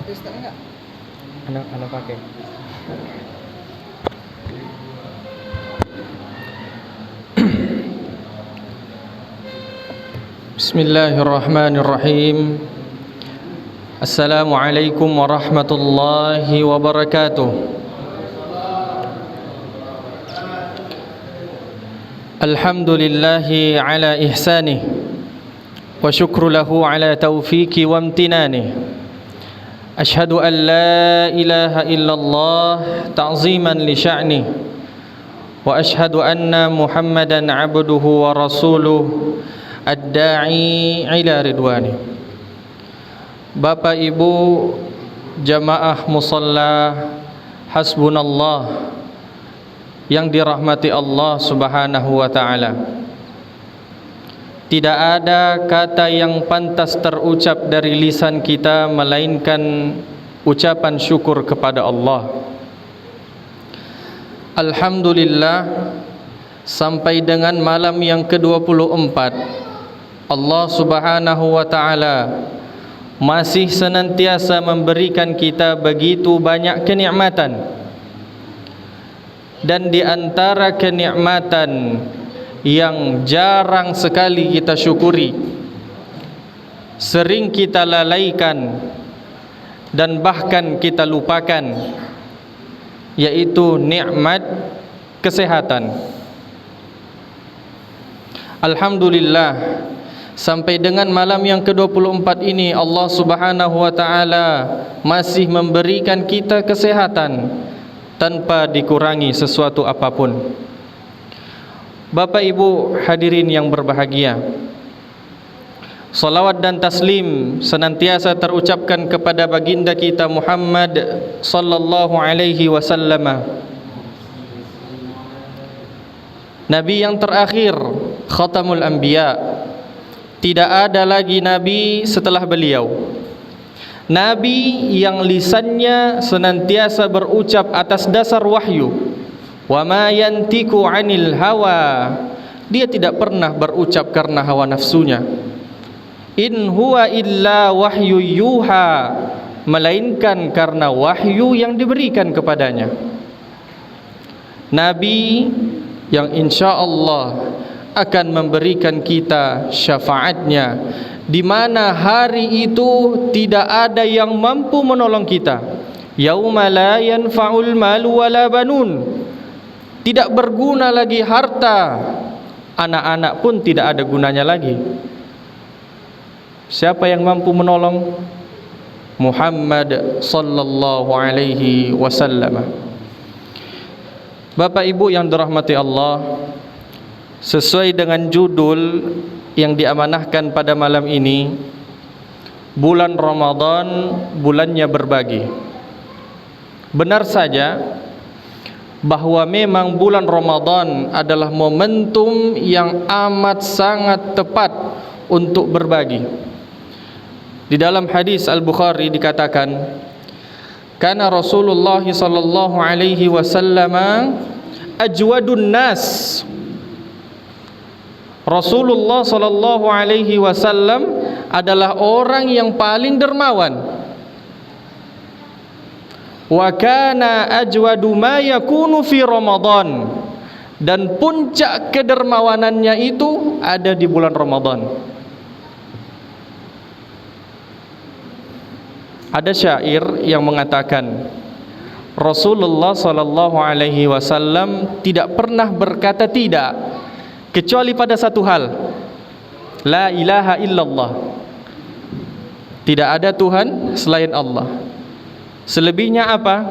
Anak pakai. Bismillahirrahmanirrahim. Assalamualaikum warahmatullahi wabarakatuh. Alhamdulillahi ala ihsanih wa syukru lahu ala taufiqi wa amtinanih. Ashhadu an la ilaha illallah ta'ziman li sya'nih wa ashhadu anna Muhammadan abduhu wa rasuluh ad-da'i ila ridwani. Bapak Ibu jamaah musalla hasbunallah yang dirahmati Allah Subhanahu wa taala, tidak ada kata yang pantas terucap dari lisan kita melainkan ucapan syukur kepada Allah. Alhamdulillah, sampai dengan malam yang ke-24 Allah Subhanahu wa taala masih senantiasa memberikan kita begitu banyak kenikmatan. Dan di antara kenikmatan yang jarang sekali kita syukuri, sering kita lalaikan dan bahkan kita lupakan, yaitu nikmat kesehatan. Alhamdulillah, sampai dengan malam yang ke-24 ini Allah Subhanahu wa taala masih memberikan kita kesehatan tanpa dikurangi sesuatu apapun. Bapak Ibu hadirin yang berbahagia, salawat dan taslim senantiasa terucapkan kepada baginda kita Muhammad sallallahu alaihi wasallam, Nabi yang terakhir, khatamul anbiya. Tidak ada lagi nabi setelah beliau. Nabi yang lisannya senantiasa berucap atas dasar wahyu. Wa ma yantiku 'anil hawa. Dia tidak pernah berucap karena hawa nafsunya. In huwa illa wahyu yuha, melainkan karena wahyu yang diberikan kepadanya. Nabi yang insyaallah akan memberikan kita syafaatnya, di mana hari itu tidak ada yang mampu menolong kita. Yauma la yanfa'ul malu wala banun. Tidak berguna lagi harta, anak-anak pun tidak ada gunanya lagi. Siapa yang mampu menolong? Muhammad sallallahu alaihi wasallam. Bapak Ibu yang dirahmati Allah, sesuai dengan judul yang diamanahkan pada malam ini, bulan Ramadan bulannya berbagi. Benar saja bahwa memang bulan Ramadan adalah momentum yang amat sangat tepat untuk berbagi. Di dalam hadis Al-Bukhari dikatakan, kana Rasulullah sallallahu alaihi wasallam ajwadun nas. Rasulullah sallallahu alaihi wasallam adalah orang yang paling dermawan. Wa kana ajwadu ma yakunu fi Ramadan, dan puncak kedermawanannya itu ada di bulan Ramadan. Ada syair yang mengatakan Rasulullah sallallahu alaihi wasallam tidak pernah berkata tidak kecuali pada satu hal, la ilaha illallah, tidak ada Tuhan selain Allah. Selebihnya apa?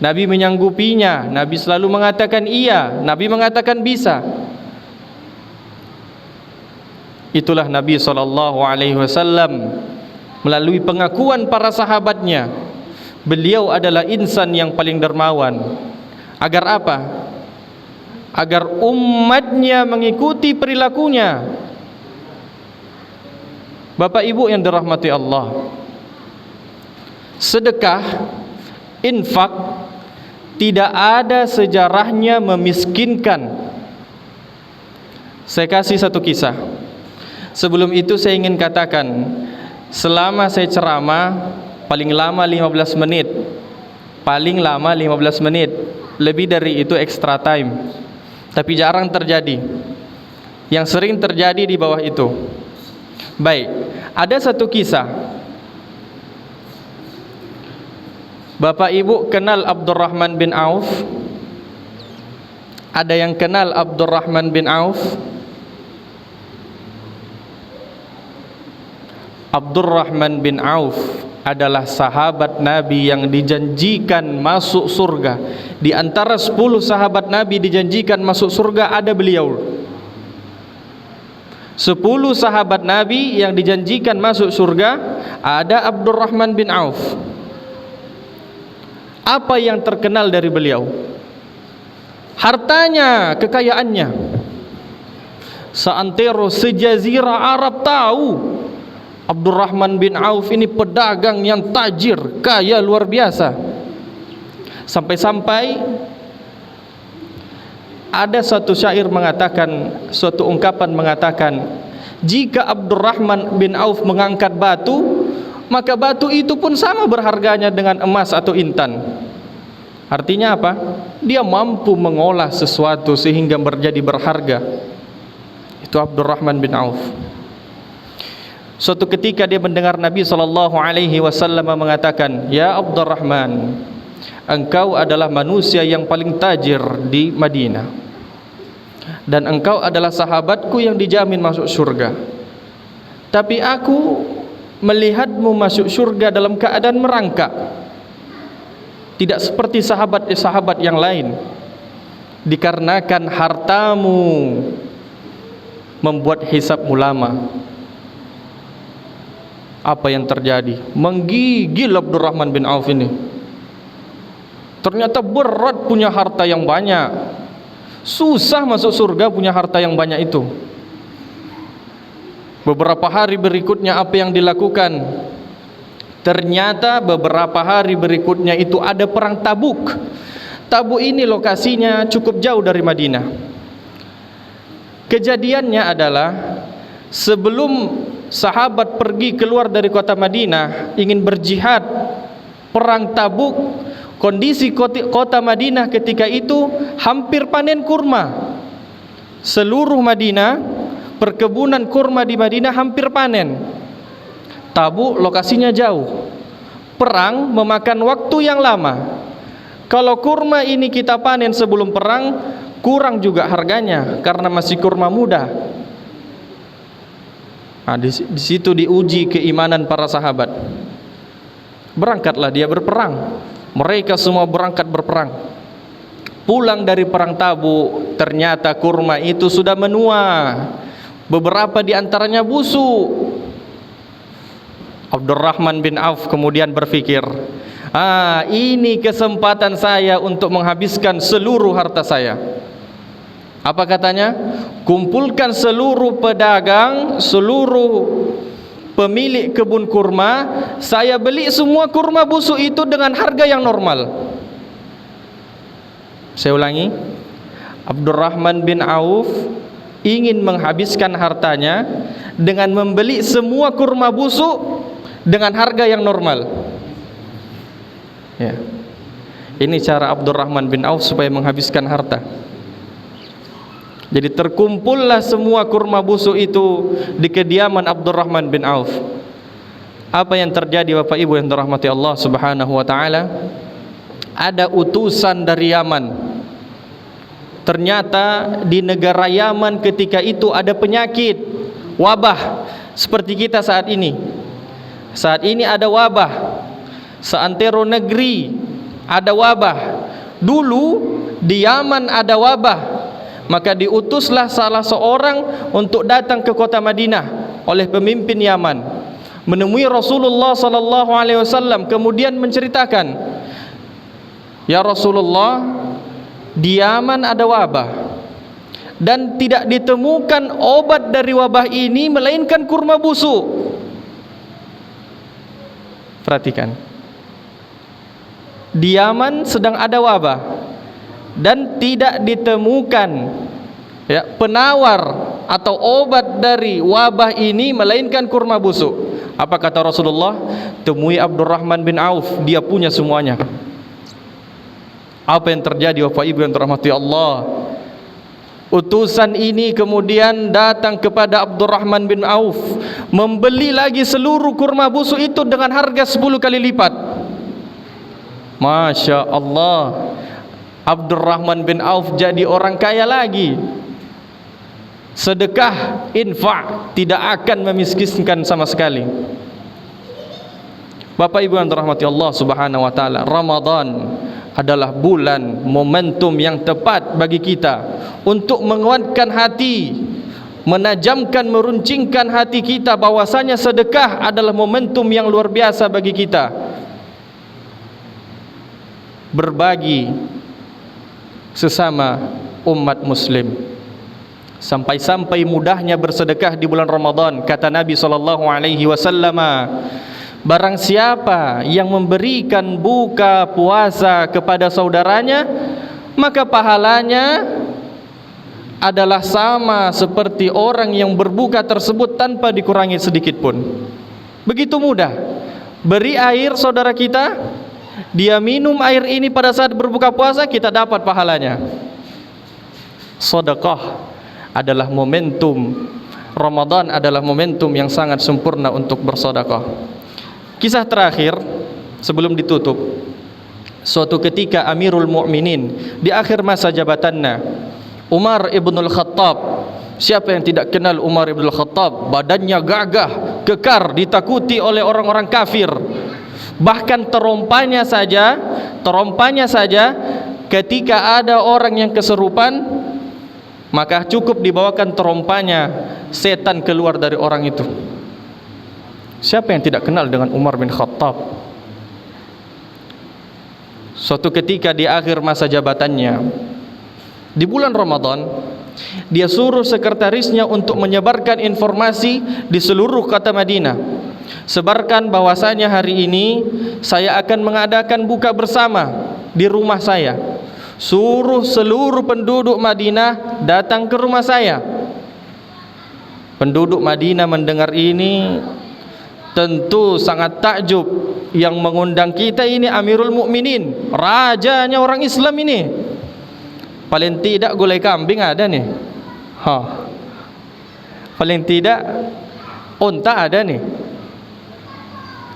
Nabi menyanggupinya, Nabi selalu mengatakan iya, Nabi mengatakan bisa. Itulah Nabi SAW melalui pengakuan para sahabatnya, beliau adalah insan yang paling dermawan. Agar apa? Agar umatnya mengikuti perilakunya. Bapak Ibu yang dirahmati Allah, sedekah, infak tidak ada sejarahnya memiskinkan. Saya kasih satu kisah. Sebelum itu saya ingin katakan, selama saya ceramah paling lama 15 menit. Paling lama 15 menit. Lebih dari itu extra time. Tapi jarang terjadi. Yang sering terjadi di bawah itu. Baik, ada satu kisah. Bapak Ibu kenal Abdurrahman bin Auf? Ada yang kenal Abdurrahman bin Auf? Abdurrahman bin Auf adalah sahabat Nabi yang dijanjikan masuk surga. Di antara 10 sahabat Nabi dijanjikan masuk surga, ada beliau. 10 sahabat Nabi yang dijanjikan masuk surga, ada Abdurrahman bin Auf. Apa yang terkenal dari beliau? Hartanya, kekayaannya. Seantero sejazirah Arab tahu Abdurrahman bin Auf ini pedagang yang tajir, kaya luar biasa. Sampai-sampai ada suatu syair mengatakan, suatu ungkapan mengatakan, jika Abdurrahman bin Auf mengangkat batu, maka batu itu pun sama berharganya dengan emas atau intan. Artinya apa? Dia mampu mengolah sesuatu sehingga menjadi berharga. Itu Abdurrahman bin Auf. Suatu ketika dia mendengar Nabi SAW mengatakan, ya Abdurrahman, engkau adalah manusia yang paling tajir di Madinah, dan engkau adalah sahabatku yang dijamin masuk surga. Tapi aku melihatmu masuk surga dalam keadaan merangkak, tidak seperti sahabat-sahabat yang lain, dikarenakan hartamu membuat hisabmu lama. Apa yang terjadi? Menggigil Abdurrahman bin Auf ini. Ternyata berat punya harta yang banyak, susah masuk surga punya harta yang banyak itu. Beberapa hari berikutnya apa yang dilakukan? Ternyata beberapa hari berikutnya itu ada perang Tabuk. Tabuk ini lokasinya cukup jauh dari Madinah. Kejadiannya adalah sebelum sahabat pergi keluar dari kota Madinah ingin berjihad perang Tabuk, kondisi kota Madinah ketika itu hampir panen kurma. Seluruh Madinah, perkebunan kurma di Madinah hampir panen. Tabuk lokasinya jauh. Perang memakan waktu yang lama. Kalau kurma ini kita panen sebelum perang, kurang juga harganya karena masih kurma muda. Nah, di situ diuji keimanan para sahabat. Berangkatlah dia berperang. Mereka semua berangkat berperang. Pulang dari perang Tabuk, ternyata kurma itu sudah menua. Beberapa di antaranya busuk. Abdurrahman bin Auf kemudian berpikir, ini kesempatan saya untuk menghabiskan seluruh harta saya. Apa katanya? Kumpulkan seluruh pedagang, seluruh pemilik kebun kurma, saya beli semua kurma busuk itu dengan harga yang normal. Saya ulangi, Abdurrahman bin Auf ingin menghabiskan hartanya dengan membeli semua kurma busuk dengan harga yang normal. Ya. Ini cara Abdurrahman bin Auf supaya menghabiskan harta. Jadi terkumpullah semua kurma busuk itu di kediaman Abdurrahman bin Auf. Apa yang terjadi Bapak Ibu yang dirahmati Allah Subhanahu wa taala? Ada utusan dari Yaman. Ternyata di negara Yaman ketika itu ada penyakit, wabah seperti kita saat ini. Saat ini ada wabah. Seantero negeri ada wabah. Dulu di Yaman ada wabah. Maka diutuslah salah seorang untuk datang ke kota Madinah oleh pemimpin Yaman, menemui Rasulullah sallallahu alaihi wasallam, kemudian menceritakan, "Ya Rasulullah, di Yaman ada wabah dan tidak ditemukan obat dari wabah ini melainkan kurma busuk." Perhatikan. Di Yaman sedang ada wabah dan tidak ditemukan penawar atau obat dari wabah ini melainkan kurma busuk. Apa kata Rasulullah? Temui Abdurrahman bin Auf, dia punya semuanya. Apa yang terjadi Bapak Ibu yang dirahmati Allah? Utusan ini kemudian datang kepada Abdurrahman bin Auf, membeli lagi seluruh kurma busuk itu dengan harga 10 kali lipat. Masya Allah, Abdurrahman bin Auf jadi orang kaya lagi. Sedekah, infak tidak akan memiskinkan sama sekali. Bapak Ibu yang dirahmati Allah Subhanahu wa taala, Ramadan adalah bulan momentum yang tepat bagi kita untuk menguatkan hati, menajamkan, meruncingkan hati kita bahwasanya sedekah adalah momentum yang luar biasa bagi kita. Berbagi sesama umat muslim. Sampai-sampai mudahnya bersedekah di bulan Ramadan. Kata Nabi SAW, barang siapa yang memberikan buka puasa kepada saudaranya, maka pahalanya adalah sama seperti orang yang berbuka tersebut tanpa dikurangi sedikit pun. Begitu mudah. Beri air saudara kita, dia minum air ini pada saat berbuka puasa, kita dapat pahalanya. Sedekah adalah momentum, Ramadan adalah momentum yang sangat sempurna untuk bersedekah. Kisah terakhir sebelum ditutup, suatu ketika Amirul Mukminin di akhir masa jabatannya, Umar ibn al-Khattab. Siapa yang tidak kenal Umar ibn al-Khattab? Badannya gagah, kekar, ditakuti oleh orang-orang kafir. Bahkan terompanya saja ketika ada orang yang kesurupan, maka cukup dibawakan terompanya, setan keluar dari orang itu. Siapa yang tidak kenal dengan Umar bin Khattab? Suatu ketika di akhir masa jabatannya, di bulan Ramadan, dia suruh sekretarisnya untuk menyebarkan informasi di seluruh kota Madinah. Sebarkan bahwasanya hari ini saya akan mengadakan buka bersama di rumah saya. Suruh seluruh penduduk Madinah datang ke rumah saya. Penduduk Madinah mendengar ini tentu sangat takjub. Yang mengundang kita ini Amirul Mukminin, rajanya orang Islam ini. Paling tidak gulai kambing ada nih. Paling tidak unta ada nih.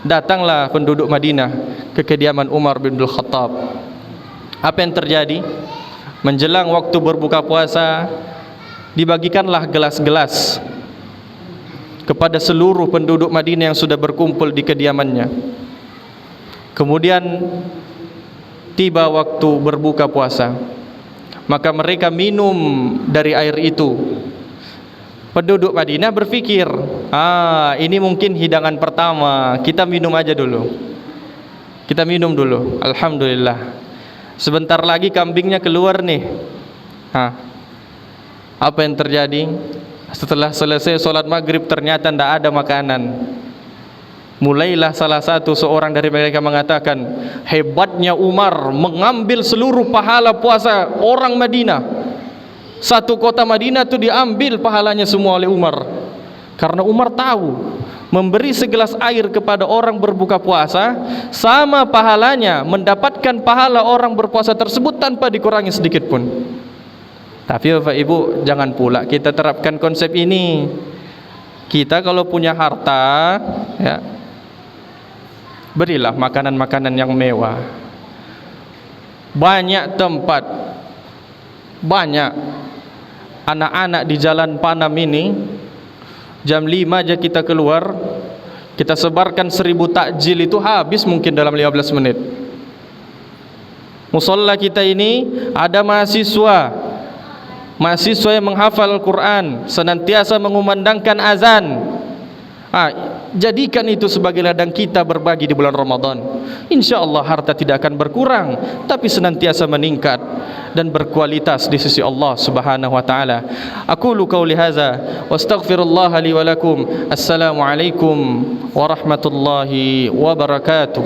Datanglah penduduk Madinah ke kediaman Umar bin Khattab. Apa yang terjadi? Menjelang waktu berbuka puasa, dibagikanlah gelas-gelas kepada seluruh penduduk Madinah yang sudah berkumpul di kediamannya. Kemudian tiba waktu berbuka puasa, maka mereka minum dari air itu. Penduduk Madinah berpikir, ini mungkin hidangan pertama, kita minum aja dulu. Kita minum dulu, alhamdulillah. Sebentar lagi kambingnya keluar nih. Apa yang terjadi? Setelah selesai sholat maghrib ternyata tidak ada makanan. Mulailah salah satu seorang dari mereka mengatakan, hebatnya Umar mengambil seluruh pahala puasa orang Madinah. Satu kota Madinah itu diambil pahalanya semua oleh Umar. Karena Umar tahu memberi segelas air kepada orang berbuka puasa sama pahalanya mendapatkan pahala orang berpuasa tersebut tanpa dikurangi sedikit pun. Tapi Bapak Ibu, jangan pula kita terapkan konsep ini. Kita kalau punya harta, ya, berilah makanan-makanan yang mewah. Banyak tempat, banyak anak-anak di Jalan Panam ini, jam 5 aja kita keluar, kita sebarkan 1000 takjil itu habis mungkin dalam 15 menit. Musalla kita ini ada mahasiswa yang menghafal Al-Quran, senantiasa mengumandangkan azan. Jadikan itu sebagai ladang kita berbagi di bulan Ramadan. Insya Allah harta tidak akan berkurang, tapi senantiasa meningkat dan berkualitas di sisi Allah Subhanahu wa taala. Aqulu qauli hadza wa astaghfirullah li wa lakum. Assalamualaikum warahmatullahi wabarakatuh.